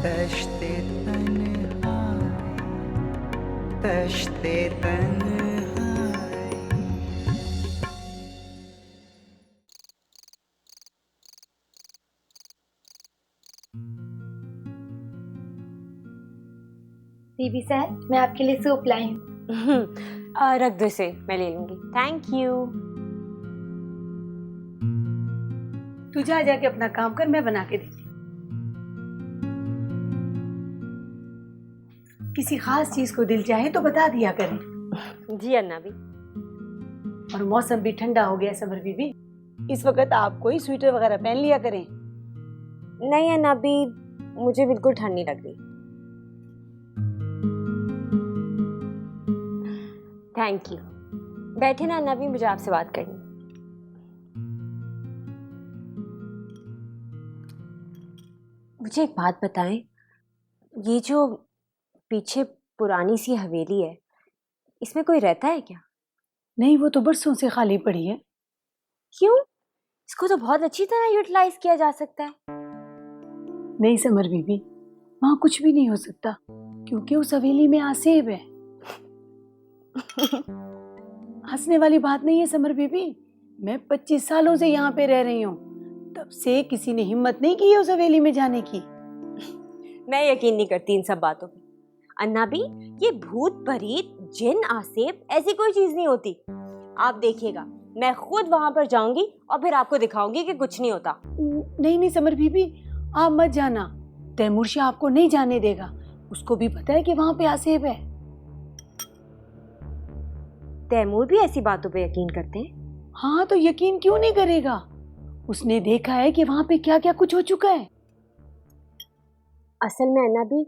तश्ते तन्हाई, तश्ते तन्हाई। बीबी साहब, मैं आपके लिए सूप लाई हूँ। रख दो इसे, मैं ले लूंगी। Thank you. तू जा जाके अपना काम कर, मैं बना के देती हूँ। किसी खास चीज को दिल चाहे तो बता दिया करें। जी अन्ना भी। और मौसम भी ठंडा हो गया समर बीबी, इस वक्त आप कोई स्वेटर वगैरह पहन लिया करें। नहीं अन्ना भी, मुझे बिल्कुल ठंड नहीं लग रही। Thank you. बैठे ना अन्ना भी, मुझे आपसे बात करनी। मुझे एक बात बताएं, ये जो पीछे पुरानी सी हवेली है, इसमें कोई रहता है क्या? नहीं, वो तो बरसों से खाली पड़ी है। क्यों? इसको तो बहुत अच्छी तरह यूटिलाइज किया जा सकता है। नहीं समर बीबी, वहाँ कुछ भी नहीं हो सकता, क्योंकि उस हवेली में आसेब है। हंसने वाली बात नहीं है समर बीबी, मैं 25 सालों से यहाँ पे रह रही हूँ, तब से किसी ने हिम्मत नहीं की है उस हवेली में जाने की। मैं यकीन नहीं करती इन सब बातों पे। अन्ना भी, ये भूत प्रेत जिन आसेब ऐसी कोई चीज नहीं होती। आप देखिएगा, मैं खुद वहां पर जाऊंगी और फिर आपको दिखाऊंगी कि कुछ नहीं होता। नहीं नहीं समर बीबी, आप मत जाना। तैमूर शाह आपको नहीं जाने देगा, उसको भी पता है कि वहां पे आसेब है। तैमूर भी ऐसी बातों पे यकीन करते हैं? हाँ, तो यकीन क्यों नहीं करेगा? उसने देखा है कि वहां पे क्या क्या कुछ हो चुका है। असल में अन्ना भी,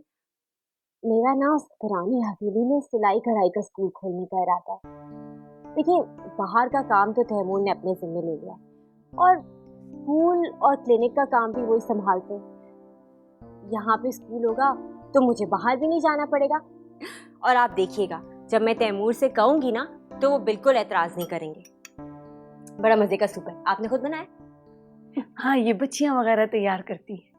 मेरा ना उस पुरानी हवेली में सिलाई कढ़ाई का स्कूल खोलने का इरादा है। देखिए, बाहर का काम तो तैमूर ने अपने जिम्मे ले लिया और स्कूल और क्लिनिक का काम भी वही संभालते हैं। यहाँ पे स्कूल होगा तो मुझे बाहर भी नहीं जाना पड़ेगा। और आप देखिएगा, जब मैं तैमूर से कहूंगी ना, तो वो बिल्कुल एतराज नहीं करेंगे। बड़ा मजे का सूप है, आपने खुद बनाया? हाँ, ये बच्चियां वगैरह तैयार करती है।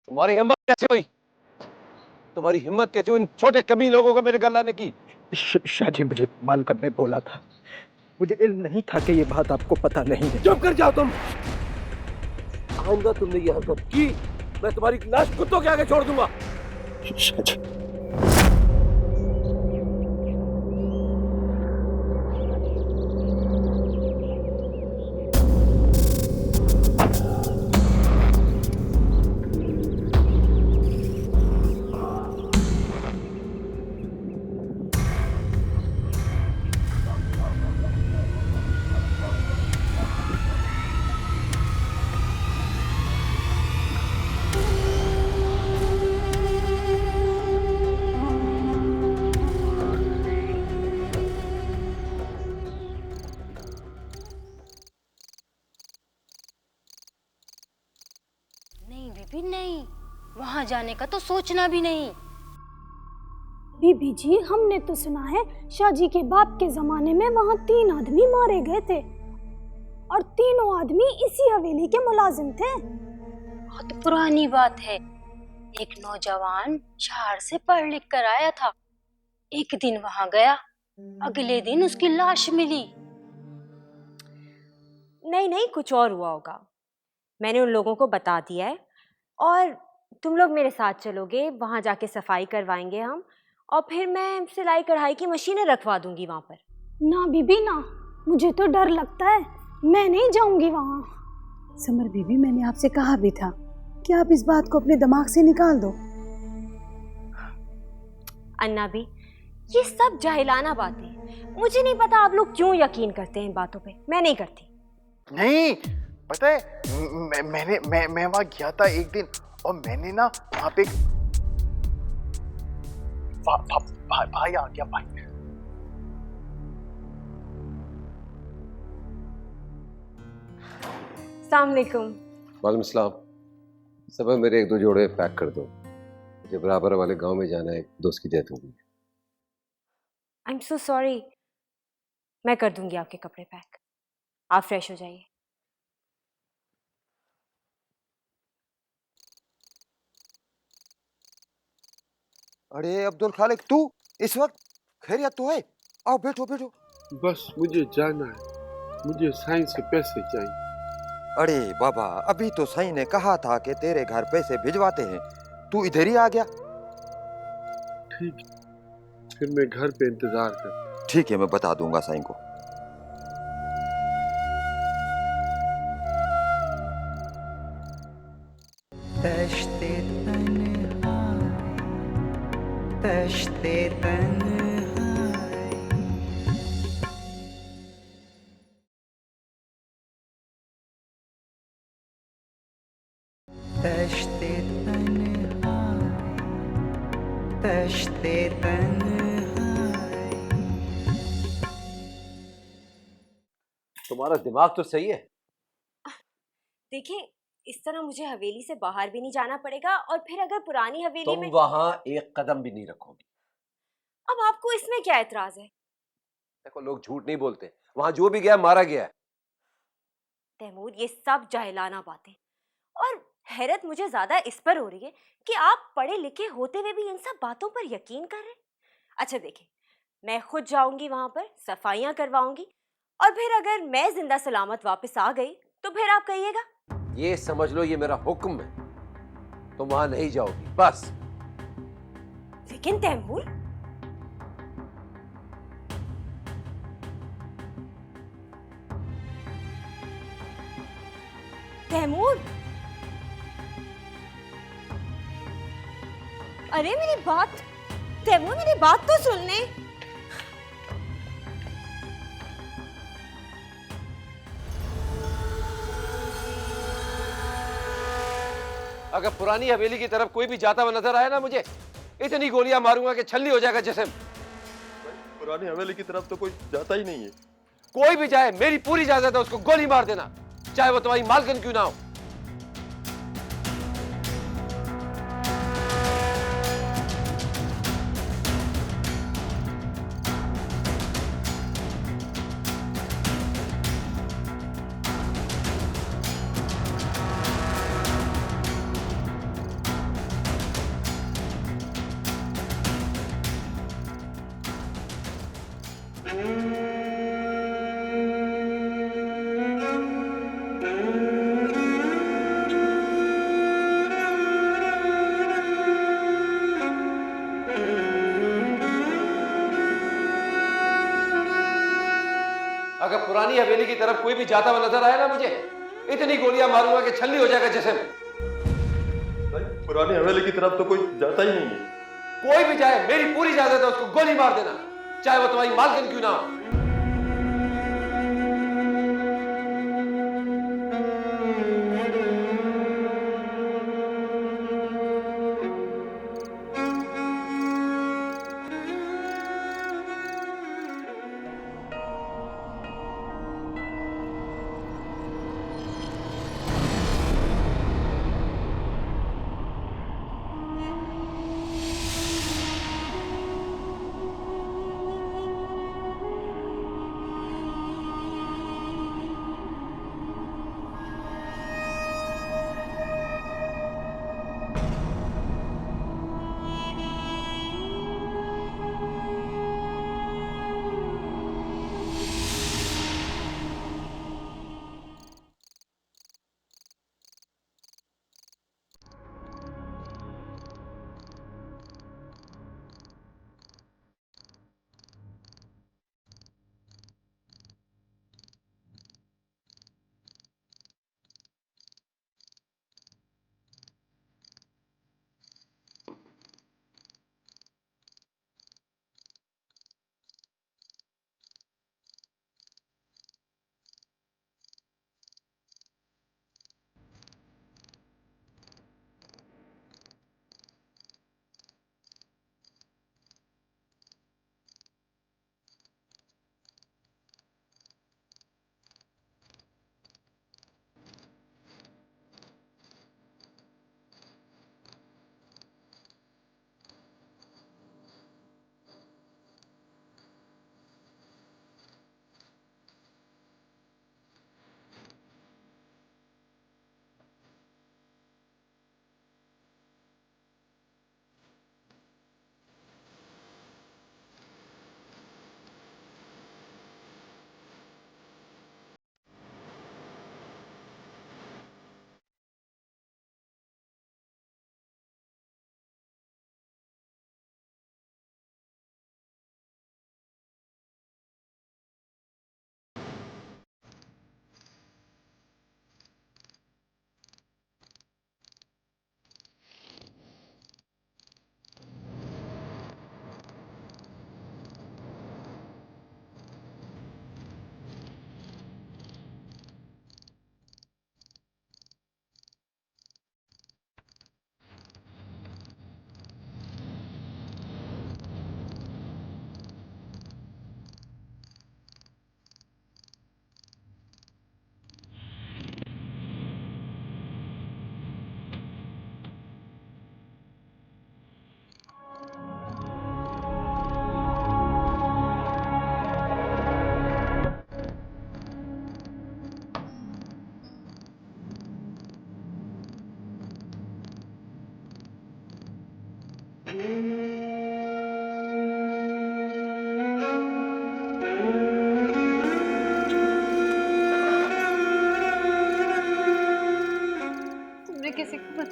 तुम्हारी हिम्मत कैसे हुई? तुम्हारी हिम्मत कैसे हुई इन छोटे कमी लोगों को मेरे घर लाने की? शाहजी, मुझे मालकम ने बोला था, मुझे इल्म नहीं था कि ये बात आपको पता नहीं है। चुप कर जाओ तुम। आइंदा तुमने ये हरकत की, मैं तुम्हारी लाश कुत्तों के आगे छोड़ दूंगा। शाहजी, नहीं बीबी नहीं, वहां जाने का तो सोचना भी नहीं। बीबी जी, हमने तो सुना है शाहजी के बाप के जमाने में वहाँ 3 आदमी मारे गए थे और तीनों आदमी इसी हवेली के मुलाजिम थे। बहुत पुरानी बात है। एक नौजवान शहर से पढ़ लिख कर आया था। एक दिन वहां गया, अगले दिन उसकी लाश मिली। नहीं नहीं, कुछ और हुआ होगा। मैंने उन लोगों को बता दिया है और तुम लोग मेरे साथ चलोगे, वहां जाके सफाई करवाएंगे हम, और फिर मैं सिलाई कढ़ाई की मशीनें रखवा दूंगी वहां पर। ना बीबी ना, मुझे तो डर लगता है, मैं नहीं जाऊंगी वहां। समर बीबी, मैंने आपसे कहा भी था कि आप इस बात को अपने दिमाग से निकाल दो। अन्ना भी, ये सब जाहिलाना बातें। मुझे नहीं पता आप लोग क्यों यकीन करते हैं इन बातों पे, मैं नहीं करती। नहीं पता है, मैं वहां गया था एक दिन और मैंने ना वहां पे भाई आ गया भाई। अस्सलाम वालेकुम। वालेकुम सलाम। सब मेरे 1-2 जोड़े पैक कर दो, मुझे बराबर वाले गांव में जाना है, एक दोस्त की डेथ हो गई। I am so sorry. मैं कर दूंगी आपके कपड़े पैक, आप फ्रेश हो जाइए। अरे अब्दुल खालिक, तू इस वक्त खैरियत तो है? आओ बैठो बैठो। बस मुझे जाना है, मुझे साईं से पैसे चाहिए। अरे बाबा, अभी तो साईं ने कहा था कि तेरे घर पैसे भिजवाते हैं, तू इधर ही आ गया। ठीक, फिर मैं घर पे इंतजार कर। ठीक है, मैं बता दूंगा साईं को। तश्ते तन्हाई, तश्ते तन्हाई, तश्ते तन्हाई, तश्ते तन्हाई। तुम्हारा दिमाग तो सही है। देखिए, इस तरह मुझे हवेली से बाहर भी नहीं जाना पड़ेगा, और फिर अगर पुरानी हवेली तुम में वहां एक कदम भी नहीं रखोगी। अब आपको इसमें क्या एतराज है? देखो, लोग झूठ नहीं बोलते, वहां जो भी गया मारा गया है। तैमूर, ये सब जाहिलाना बातें, और हैरत मुझे ज्यादा इस पर हो रही है कि आप पढ़े लिखे होते हुए भी इन सब बातों पर यकीन कर रहे हैं। अच्छा देखिए, मैं खुद जाऊंगी वहां पर, सफाइयां करवाऊंगी, और फिर अगर मैं जिंदा सलामत वापस आ गई तो फिर आप कहिएगा। ये समझ लो, ये मेरा हुक्म है, तुम वहां नहीं जाओगी बस। लेकिन तैमूर, तैमूर, अरे मेरी बात, तैमूर मेरी बात तो सुन ले। अगर पुरानी हवेली की तरफ कोई भी जाता हुआ नजर आया ना, मुझे इतनी गोलियां मारूंगा कि छल्ली हो जाएगा जिस्म। पुरानी हवेली की तरफ तो कोई जाता ही नहीं है। कोई भी जाए, मेरी पूरी इजाजत है, उसको गोली मार देना, चाहे वो तुम्हारी मालकिन क्यों ना हो। अगर पुरानी हवेली की तरफ कोई भी जाता हुआ नजर आया ना, मुझे इतनी गोलियां मारूंगा कि छल्ली हो जाएगा जिस्म। पुरानी हवेली की तरफ तो कोई जाता ही नहीं है। कोई भी जाए, मेरी पूरी इजाजत है, उसको गोली मार देना, चाहे वो तुम्हारी मालकिन क्यों ना हो।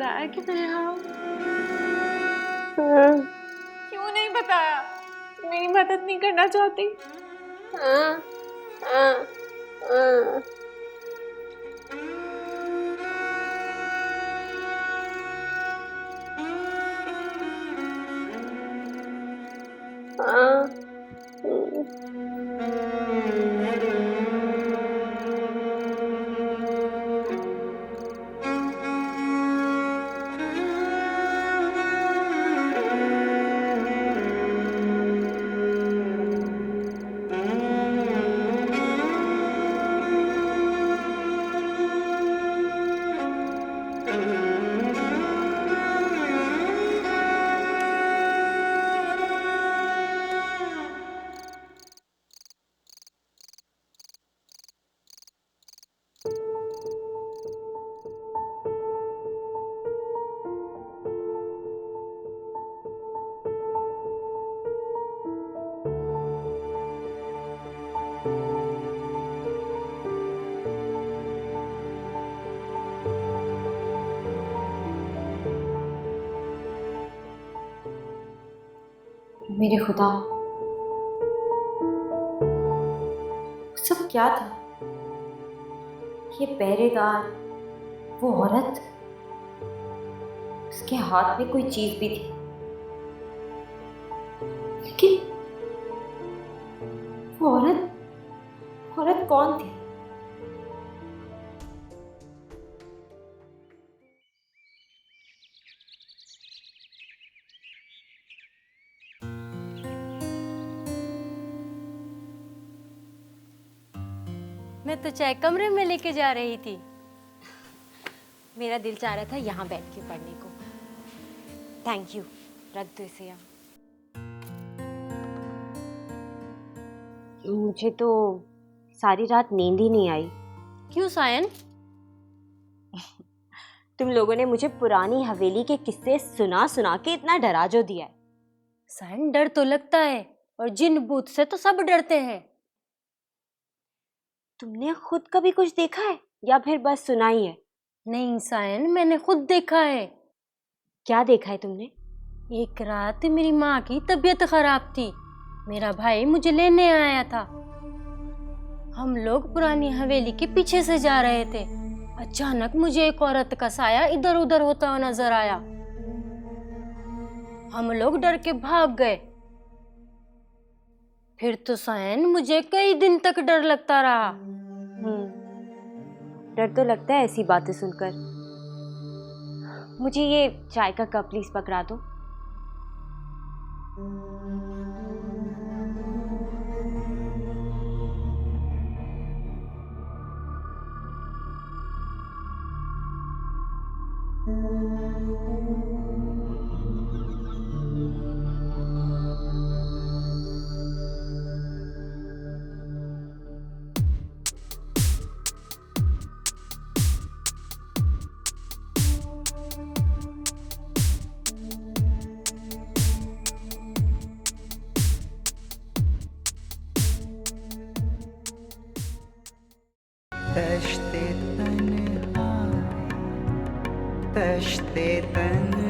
बताया कि मैं यहाँ क्यों नहीं बताया? मेरी मदद नहीं करना चाहती? मेरे खुदा, सब क्या था? ये पहरेदार, वो औरत, उसके हाथ में कोई चीज भी थी, लेकिन वो औरत कौन थी? मैं तो चाय कमरे में लेके जा रही थी। मेरा दिल चाह रहा था यहाँ बैठ के पढ़ने को। थैंक यू, रख दो इसे यहाँ। मुझे तो सारी रात नींद ही नहीं आई। क्यों सायन? तुम लोगों ने मुझे पुरानी हवेली के किस्से सुना सुना के इतना डरा जो दिया है। सायन, डर तो लगता है, और जिन भूत से तो सब डरते हैं। तुमने खुद कभी कुछ देखा है या फिर बस सुना ही है? नहीं सायन, मैंने खुद देखा है। क्या देखा है तुमने? एक रात मेरी माँ की तबीयत खराब थी। मेरा भाई मुझे लेने आया था। हम लोग पुरानी हवेली के पीछे से जा रहे थे। अचानक मुझे एक औरत का साया इधर उधर होता हुआ नजर आया। हम लोग डर के भाग गए। फिर तो सायन मुझे कई दिन तक डर लगता रहा। डर तो लगता है ऐसी बातें सुनकर। मुझे ये चाय का कप प्लीज पकड़ा दो। तश्ते तन्हाई, तश्ते तन्हाई।